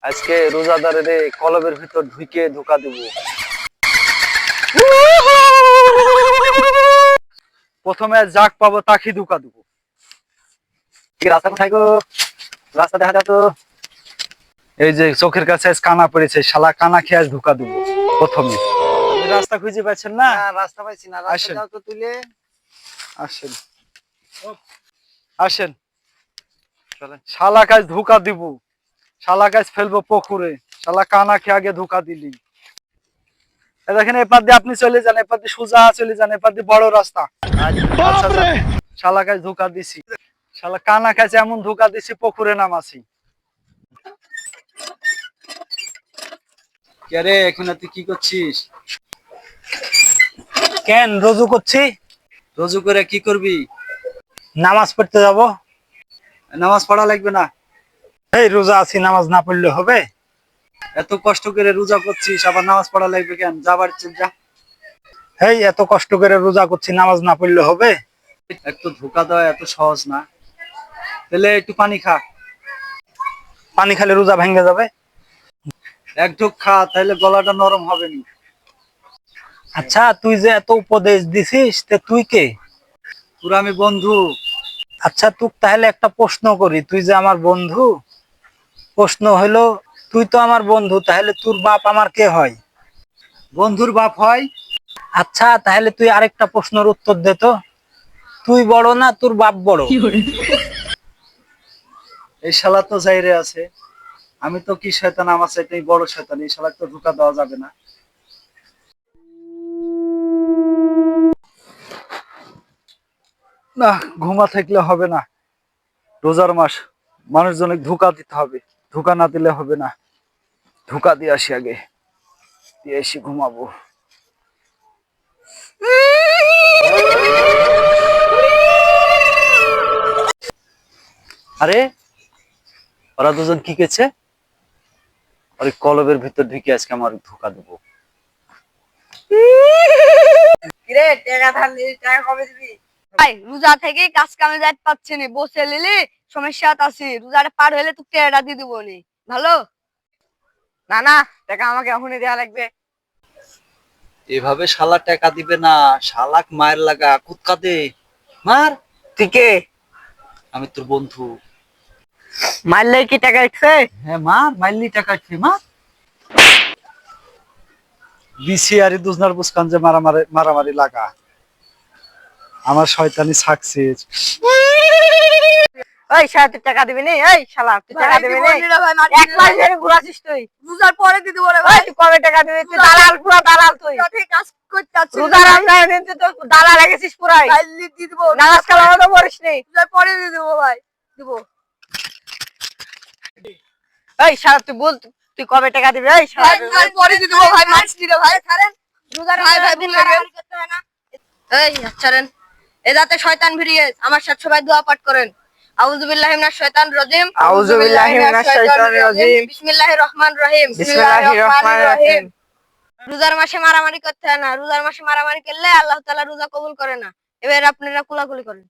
আজকে রোজাদারের কলবের ভিতর ঢুকে ধোকা দেব। প্রথমে যাক পাবো তাকে ধোকা দেবো। রাস্তা কোথায় গো? রাস্তা দেখা যাতো। এই যে চোখের কাছে কানা পড়েছে, শালা কানা খেয়ে আজ ধোকা দেবো প্রথমে। রাস্তা খুঁজে পাচ্ছেন না? রাস্তা পাইছি না, রাস্তা দাও তো তুলে। আসেন আসেন, শালা কাজ ধোকা দিব, শালা গাছ ফেলবো পুকুরে, শালা কানা খেয়ে আগে ধোকা দিলি। দেখেন এপার দিয়ে আপনি চলে যান, এপার দিয়ে সোজা চলে যান, এপার দিয়ে বড় রাস্তা। আচ্ছা, শালা গাছ ধোকা দিছি, শালা কানা খাইছে এমন ধোকা দিছি পুকুরে নামাছি। কে রে, এখন তুই কি করছিস? কেন রোজু করছি? রোজু করে কি করবি? নামাজ পড়তে যাব। নামাজ পড়া লাগবে না। এই রোজা আছি, নামাজ না পড়লে হবে? এত কষ্ট করে রোজা করছিস, আবার নামাজ পড়া লাগবে কেন? যা বাড়ি চল যা। এই এত কষ্ট করে রোজা করছি, নামাজ না পড়লে হবে? একটু ধোকা দেওয়া এত সহজ না। তাহলে একটু পানি খা। পানি খেলে রোজা ভেঙে যাবে। এক ঢোক খা, তাহলে গলাটা নরম হবে না। আচ্ছা, তুই যে এত উপদেশ দিছিস, তে তুই কে? তোর আমি বন্ধু। আচ্ছা, তুই তাহলে একটা প্রশ্ন করি, তুই যে আমার বন্ধু, প্রশ্ন হলো তুই তো আমার বন্ধু, তাহলে তোর বাপ আমার কে হয়? বন্ধুর বাপ হয়। আচ্ছা, তাহলে তুই আরেকটা প্রশ্নের উত্তর দে তো, তুই বড় না তোর বাপ বড়? এই শালা তো যাইরে আছে, আমি তো কি শয়তান, আমার চাইতে বড় শয়তান, এই শালা তো ধোকা দেওয়া যাবে না। না, ঘুমা থাকলে হবে না, রোজার মাস, মানুষজনকে ধোকা দিতে হবে, ধোকা না দিলে হবে না। ধোকা দিয়ে আসি আগে, দিয়ে এসে ঘুমাবো। আরে ওরা দুজন কি করছে? ওই কলবের ভিতর ঢুকে আজকে আমার ধোকা দেবো। রোজা থেকে কাজ কামে যাইতে পারছি না, বসে লিলি সমস্যা আছে, রোজাটা পার হইলে তুই টেরাটা দিয়ে দিব নি। ভালো না না, টাকা আমাকে এখনই দেওয়া লাগবে। এভাবে শালা টাকা দিবে না, শালাক মায়ের লাগা কুৎকা দে, মার। ঠিক আমি তোর বন্ধু। মারলে কি টাকা ইচ্ছে? হ্যাঁ মার, মাইলি টাকা খেয়ে মার। বিসি আর দুজনার বুঝকান যে মারামারি লাগা, আমার শয়তানি সাকসেস। ওই শালা তুই টাকা দিবি নি? এই শালা তুই টাকা দিবি নি? এক মাস ধরে ঘুরাছিস তুই, রোজার পরে দিতে বলে ভাই। তুই কবে টাকা দিবি? তুই দালাল, পুরো দালাল তুই। কাজ করতে আছিস, রোজার রমজানের দিন তুই তো দালাল লেগেছিস পুরাই। খাইলি দিয়ে দিব, নামাজ কালামও তো পড়িস নি। রোজার পরে দিয়ে দেব ভাই, দিব। এই শালা তুই বল, তুই কবে টাকা দিবি? এই শালা রোজার পরে দিয়ে দেব ভাই, মাছ দিলে ভাই। ছাড়েন রোজার ভাই ভাই দিন মারামারি করতে হয় না। এই ছাড়েন, এ যাতে শয়তান ভিড়িয়ে আমার সাথে সবাই দোয়া পাঠ করেন। আউযু বিল্লাহি মিনাশ শাইতানির রাজিম, আউযু বিল্লাহি মিনাশ শাইতানির রাজিম, বিসমিল্লাহির রহমানির রহিম, বিসমিল্লাহির রহমানির রহিম। রোজার মাসে মারামারি করতে হয় না, রোজার মাসে মারামারি করলে আল্লাহ তাআলা রোজা কবুল করে না। এবার আপনারা কোলাকুলি করেন।